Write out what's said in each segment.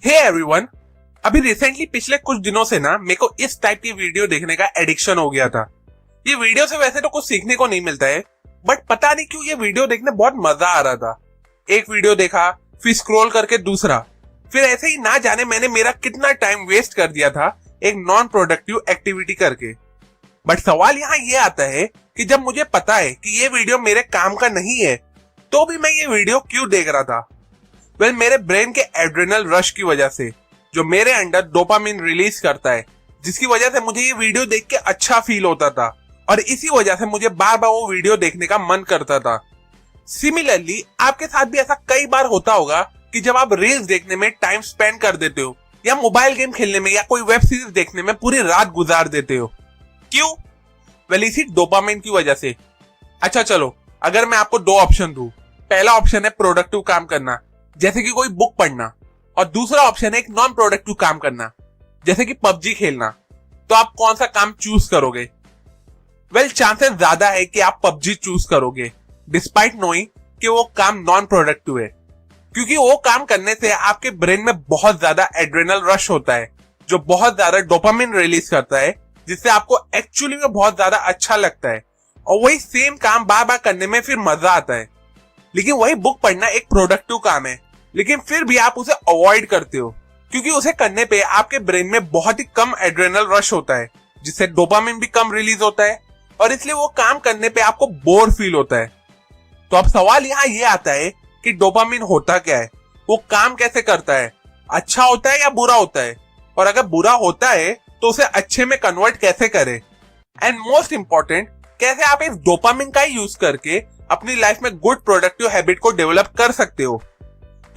Hey everyone, अभी recently पिछले कुछ दिनों से ना मेरे को इस टाइप की वीडियो देखने का एडिक्शन हो गया था। ये वीडियो से वैसे तो कुछ सीखने को नहीं मिलता है, बट पता नहीं क्यों ये वीडियो देखने बहुत मजा आ रहा था। एक वीडियो देखा, फिर स्क्रॉल करके दूसरा, फिर ऐसे ही ना जाने मैंने मेरा कितना टाइम वेस्ट कर दिया था एक नॉन प्रोडक्टिव एक्टिविटी करके। बट सवाल यहाँ ये आता है कि जब मुझे पता है कि ये वीडियो मेरे काम का नहीं है, तो भी मैं ये वीडियो क्यों देख रहा था? मेरे ब्रेन के एड्रेनल रश की वजह से, जो मेरे अंदर डोपामिन रिलीज करता है, जिसकी वजह से मुझे ये वीडियो देख के अच्छा फील होता था और इसी वजह से मुझे बार बार वो वीडियो देखने का मन करता था। सिमिलरली आपके साथ भी ऐसा कई बार होता होगा कि जब आप रील्स देखने में टाइम स्पेंड कर देते हो या मोबाइल गेम खेलने में या कोई वेब सीरीज देखने में पूरी रात गुजार देते हो। क्यों? इसी डोपामिन की वजह से। अच्छा चलो, अगर मैं आपको दो ऑप्शन दूं, पहला ऑप्शन है प्रोडक्टिव काम करना, जैसे कि कोई बुक पढ़ना, और दूसरा ऑप्शन है एक नॉन प्रोडक्टिव काम करना, जैसे कि पबजी खेलना, तो आप कौन सा काम चूज करोगे? चांसेस ज्यादा है कि आप पबजी चूज करोगे, डिस्पाइट नोइंग कि वो काम नॉन प्रोडक्टिव है, क्योंकि वो काम करने से आपके ब्रेन में बहुत ज्यादा एड्रेनल रश होता है, जो बहुत ज्यादा डोपामिन रिलीज करता है, जिससे आपको एक्चुअली में बहुत ज्यादा अच्छा लगता है और वही सेम काम बार बार करने में फिर मजा आता है। लेकिन वही बुक पढ़ना एक प्रोडक्टिव काम है, लेकिन फिर भी आप उसे अवॉइड करते हो, क्योंकि उसे करने पे आपके ब्रेन में बहुत ही कम एड्रेनल रश होता है, जिससे डोपामिन भी कम रिलीज होता है और इसलिए वो काम करने पे आपको बोर फील होता है। तो अब सवाल यहाँ ये आता है कि डोपामिन होता क्या है, वो काम कैसे करता है, अच्छा होता है या बुरा होता है, और अगर बुरा होता है तो उसे अच्छे में कन्वर्ट कैसे करें, एंड मोस्ट इंपॉर्टेंट, कैसे आप इस डोपामिन का यूज करके अपनी लाइफ में गुड प्रोडक्टिव हैबिट को डेवलप कर सकते हो।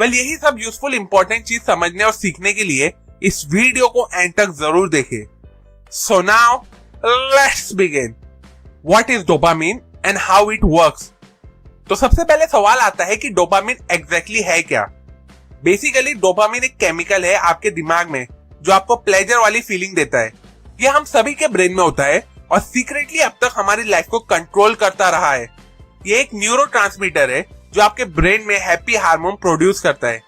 यही सब यूजफुल इंपॉर्टेंट चीज समझने और सीखने के लिए इस वीडियो को एंड तक जरूर देखें। So now let's begin. What is dopamine and how it works? तो सबसे पहले सवाल आता है कि डोपामिन एग्जैक्टली है क्या? बेसिकली डोपामिन एक केमिकल है आपके दिमाग में जो आपको प्लेजर वाली फीलिंग देता है। ये हम सभी के ब्रेन में होता है और सीक्रेटली अब तक हमारी लाइफ को कंट्रोल करता रहा है। ये एक न्यूरोट्रांसमीटर है जो आपके ब्रेन में हैप्पी हार्मोन प्रोड्यूस करता है।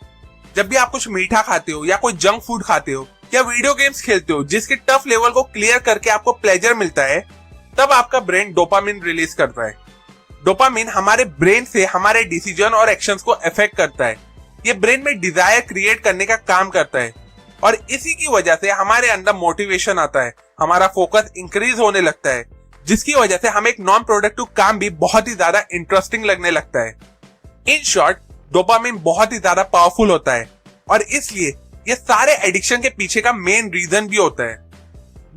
जब भी आप कुछ मीठा खाते हो या कोई जंक फूड खाते हो या वीडियो गेम्स खेलते हो जिसके टफ लेवल को क्लियर करके आपको प्लेजर मिलता है, तब आपका ब्रेन डोपामिन रिलीज करता है। डोपामिन हमारे ब्रेन से हमारे डिसीजन और एक्शंस को अफेक्ट करता है। ये ब्रेन में डिजायर क्रिएट करने का काम करता है और इसी की वजह से हमारे अंदर मोटिवेशन आता है, हमारा फोकस इंक्रीज होने लगता है, जिसकी वजह से हमें एक नॉन प्रोडक्टिव काम भी बहुत ही ज्यादा इंटरेस्टिंग लगने लगता है। इन शॉर्ट, डोपामिन बहुत ही ज्यादा पावरफुल होता है और इसलिए ये सारे एडिक्शन के पीछे का मेन रीजन भी होता है।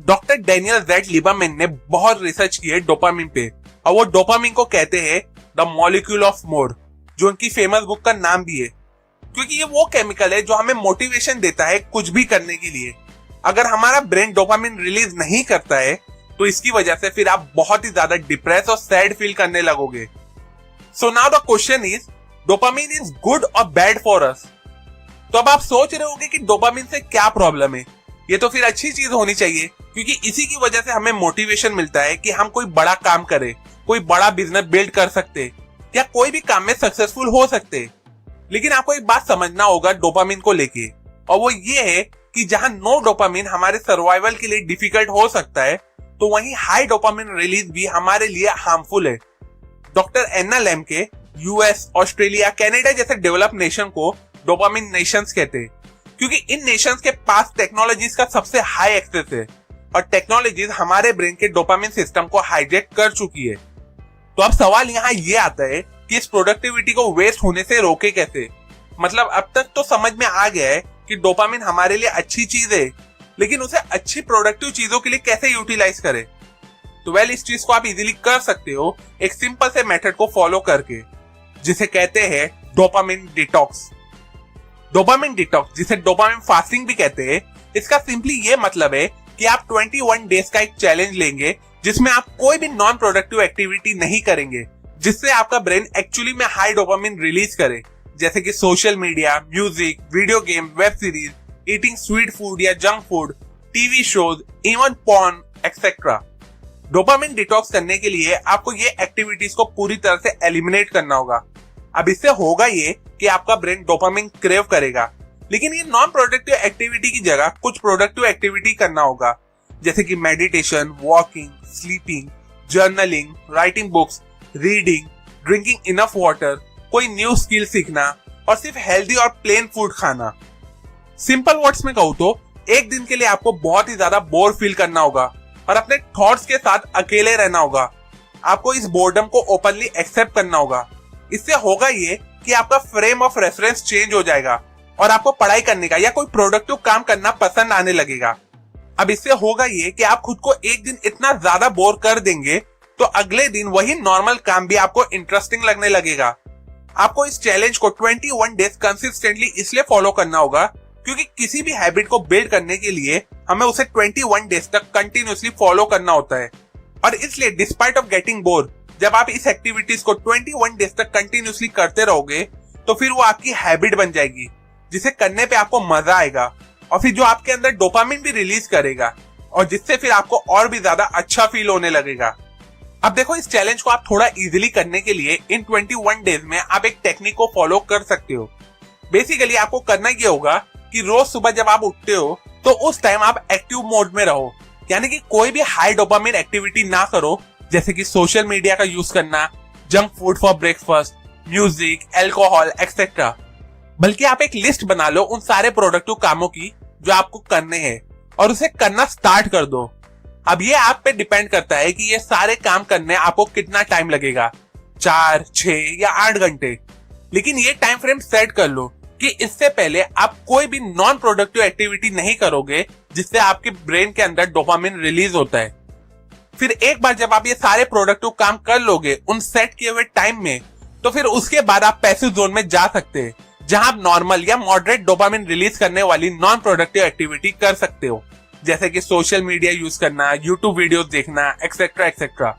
डॉक्टर डेनियल जेड लिबरमैन ने बहुत रिसर्च की है डोपामिन पे, और वो डोपामिन को कहते हैं द मॉलिक्यूल ऑफ मोर, जो उनकी फेमस बुक का नाम भी है, क्योंकि ये वो केमिकल है जो हमें मोटिवेशन देता है कुछ भी करने के लिए। अगर हमारा ब्रेन डोपामिन रिलीज नहीं करता है तो इसकी वजह से फिर आप बहुत ही ज्यादा डिप्रेस और सैड फील करने लगोगे। So now the question is, dopamine is good और बैड फॉर अस? तो अब आप सोच रहे होंगे कि डोपामिन से क्या प्रॉब्लम है? ये तो फिर अच्छी चीज होनी चाहिए, क्योंकि इसी की वजह से हमें मोटिवेशन मिलता है कि हम कोई बड़ा काम करें, कोई बड़ा बिजनेस बिल्ड कर सकते या कोई भी काम में सक्सेसफुल हो सकते। लेकिन आपको एक बात समझना होगा डोपामिन को लेके, और वो ये है कि जहां नो डोपामिन हमारे सर्वाइवल के लिए डिफिकल्ट हो सकता है, तो वहीं हाई डोपामिन रिलीज भी हमारे लिए हार्मफुल है। डॉक्टर एन्ना लैम के यूएस, ऑस्ट्रेलिया, कनाडा जैसे डेवलप नेशन को डोपामिन नेशंस कहते हैं, क्योंकि इन नेशंस के पास टेक्नोलॉजीज का सबसे हाई एक्सेस है और टेक्नोलॉजीज हमारे ब्रेन के डोपामिन सिस्टम को हाईजैक कर चुकी है। तो अब सवाल यहाँ ये आता है कि इस प्रोडक्टिविटी को वेस्ट होने से रोके कैसे? मतलब अब तक तो समझ में आ गया है कि डोपामिन हमारे लिए अच्छी चीज है, लेकिन उसे अच्छी प्रोडक्टिव चीजों के लिए कैसे यूटिलाइज करें? तो इस चीज को आप इजीली कर सकते हो एक सिंपल से मेथड को फॉलो करके, जिसे कहते हैं डोपामिन डिटॉक्स। डोपामिन डिटॉक्स, जिसे डोपामिन फास्टिंग भी कहते हैं, इसका सिंपली ये मतलब है कि आप 21 डेज का एक चैलेंज लेंगे जिसमें आप कोई भी नॉन प्रोडक्टिव एक्टिविटी नहीं करेंगे, जिससे आपका ब्रेन एक्चुअली में हाई डोपामिन रिलीज करे, जैसे कि social media, music, video game, web series, eating sweet food या junk food, TV shows, even porn etcetera. Dopamine detox करने के लिए आपको ये एक्टिविटीज को पूरी तरह से एलिमिनेट करना होगा। अब इससे होगा ये कि आपका ब्रेन डोपामिन क्रेव करेगा, लेकिन ये नॉन प्रोडक्टिव एक्टिविटी की जगह कुछ प्रोडक्टिव एक्टिविटी करना होगा, जैसे कि meditation, walking, sleeping, journaling, writing books, reading, drinking enough water, कोई न्यू स्किल सीखना और सिर्फ हेल्दी और प्लेन फूड खाना। सिंपल वर्ड्स में कहूँ तो एक दिन के लिए आपको बहुत ही ज्यादा बोर फील करना होगा और अपने थॉट्स के साथ अकेले रहना होगा। आपको इस बोर्डम को ओपनली एक्सेप्ट करना होगा। इससे होगा ये कि आपका फ्रेम ऑफ रेफरेंस चेंज हो जाएगा और आपको पढ़ाई करने का या कोई प्रोडक्टिव काम करना पसंद आने लगेगा। अब इससे होगा ये कि आप खुद को एक दिन इतना ज्यादा बोर कर देंगे तो अगले दिन वही नॉर्मल काम भी आपको इंटरेस्टिंग लगने लगेगा। आपको इस चैलेंज को 21 डेज कंसिस्टेंटली इसलिए फॉलो करना होगा क्योंकि किसी भी हैबिट को बिल्ड करने के लिए हमें उसे 21 डेज तक कंटिन्यूअसली फॉलो करना होता है। और इसलिए डिस्पाइट ऑफ गेटिंग बोर, जब आप इस एक्टिविटीज को 21 डेज तक कंटिन्यूअसली करते रहोगे तो फिर वो आपकी हैबिट बन जाएगी, जिसे करने पे आपको मजा आएगा और फिर जो आपके अंदर डोपामिन भी रिलीज करेगा और जिससे फिर आपको और भी ज्यादा अच्छा फील होने लगेगा। अब देखो, इस चैलेंज को आप थोड़ा इजीली करने के लिए इन 21 डेज में आप एक टेक्निक को फॉलो कर सकते हो। बेसिकली आपको करना ये होगा कि रोज सुबह जब आप उठते हो तो उस टाइम आप एक्टिव मोड में रहो, यानी कि कोई भी हाई डोपामिन एक्टिविटी ना करो, जैसे कि सोशल मीडिया का यूज करना, junk food for breakfast, music, alcohol etcetera. बल्कि आप एक लिस्ट बना लो उन सारे प्रोडक्टिव कामों की जो आपको करने हैं और उसे करना स्टार्ट कर दो। अब ये आप पे डिपेंड करता है कि ये सारे काम करने आपको कितना टाइम लगेगा, 4, 6 या 8 घंटे। लेकिन ये टाइम फ्रेम सेट कर लो कि इससे पहले आप कोई भी नॉन प्रोडक्टिव एक्टिविटी नहीं करोगे जिससे आपके ब्रेन के अंदर डोपामिन रिलीज होता है। फिर एक बार जब आप ये सारे प्रोडक्टिव काम कर लोगे उन सेट किए हुए टाइम में, तो फिर उसके बाद आप पैसिव जोन में जा सकते हैं, जहां आप नॉर्मल या मॉडरेट डोपामिन रिलीज करने वाली नॉन प्रोडक्टिव एक्टिविटी कर सकते हो, जैसे कि सोशल मीडिया यूज करना, यूट्यूब वीडियोस देखना एक्सेट्रा एक्सेट्रा।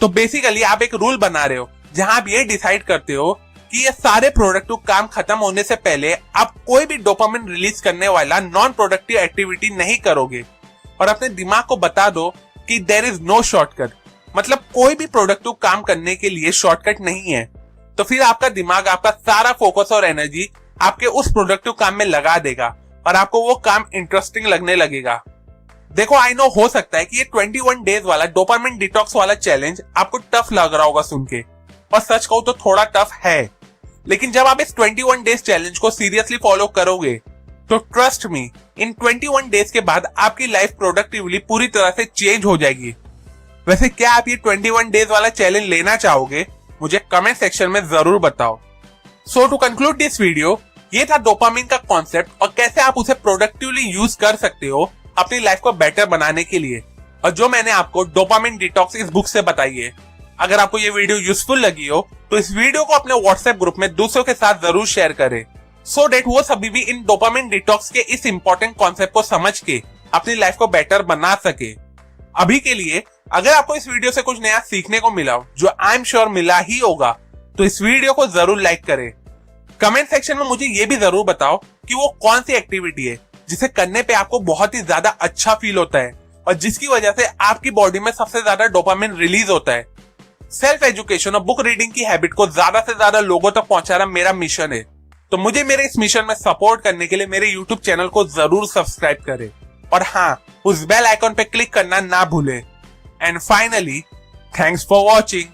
तो बेसिकली आप एक रूल बना रहे हो जहां आप ये डिसाइड करते हो कि ये सारे प्रोडक्टिव काम खत्म होने से पहले आप कोई भी डोपामिन रिलीज करने वाला नॉन प्रोडक्टिव एक्टिविटी नहीं करोगे और अपने दिमाग को बता दो कि देयर इज नो शॉर्टकट, मतलब कोई भी प्रोडक्टिव काम करने के लिए शॉर्टकट नहीं है। तो फिर आपका दिमाग आपका सारा फोकस और एनर्जी आपके उस प्रोडक्टिव काम में लगा देगा और आपको वो काम इंटरेस्टिंग लगने लगेगा। देखो, आई नो हो सकता है कि ये 21 डेज वाला डोपामिन डिटॉक्स वाला चैलेंज आपको टफ लग रहा होगा सुन के, और सच कहूं तो थोड़ा टफ है। लेकिन जब आप इस 21 डेज चैलेंज को सीरियसली फॉलो करोगे तो ट्रस्ट मी, इन 21 डेज के बाद आपकी लाइफ प्रोडक्टिवली पूरी तरह से चेंज हो जाएगी। वैसे क्या आप ये 21 डेज वाला चैलेंज लेना चाहोगे? मुझे कमेंट सेक्शन में जरूर बताओ। सो टू कंक्लूड दिस वीडियो, ये था डोपामिन का कॉन्सेप्ट और कैसे आप उसे प्रोडक्टिवली यूज कर सकते हो अपनी लाइफ को बेटर बनाने के लिए, और जो मैंने आपको डोपामिन डिटॉक्स इस बुक से बताई है। अगर आपको ये वीडियो यूजफुल लगी हो तो इस वीडियो को अपने व्हाट्सएप ग्रुप में दूसरों के साथ जरूर शेयर करें, सो डेट वो सभी भी इन डोपामिन डिटॉक्स के इस इंपॉर्टेंट कॉन्सेप्ट को समझ के अपनी लाइफ को बेटर बना सके। अभी के लिए अगर आपको इस वीडियो से कुछ नया सीखने को मिला हो, जो आई एम श्योर मिला ही होगा, तो इस वीडियो को जरूर लाइक करें। कमेंट सेक्शन में मुझे ये भी जरूर बताओ कि वो कौन सी एक्टिविटी है जिसे करने पे आपको बहुत ही ज्यादा अच्छा फील होता है और जिसकी वजह से आपकी बॉडी में सबसे ज्यादा डोपामिन रिलीज होता है। सेल्फ एजुकेशन और बुक रीडिंग की हैबिट को ज्यादा से ज्यादा लोगों तक पहुंचाना मेरा मिशन है, तो मुझे मेरे इस मिशन में सपोर्ट करने के लिए मेरे यूट्यूब चैनल को जरूर सब्सक्राइब करें और हाँ, उस बेल आइकॉन पे क्लिक करना ना भूलें। And finally, thanks for watching.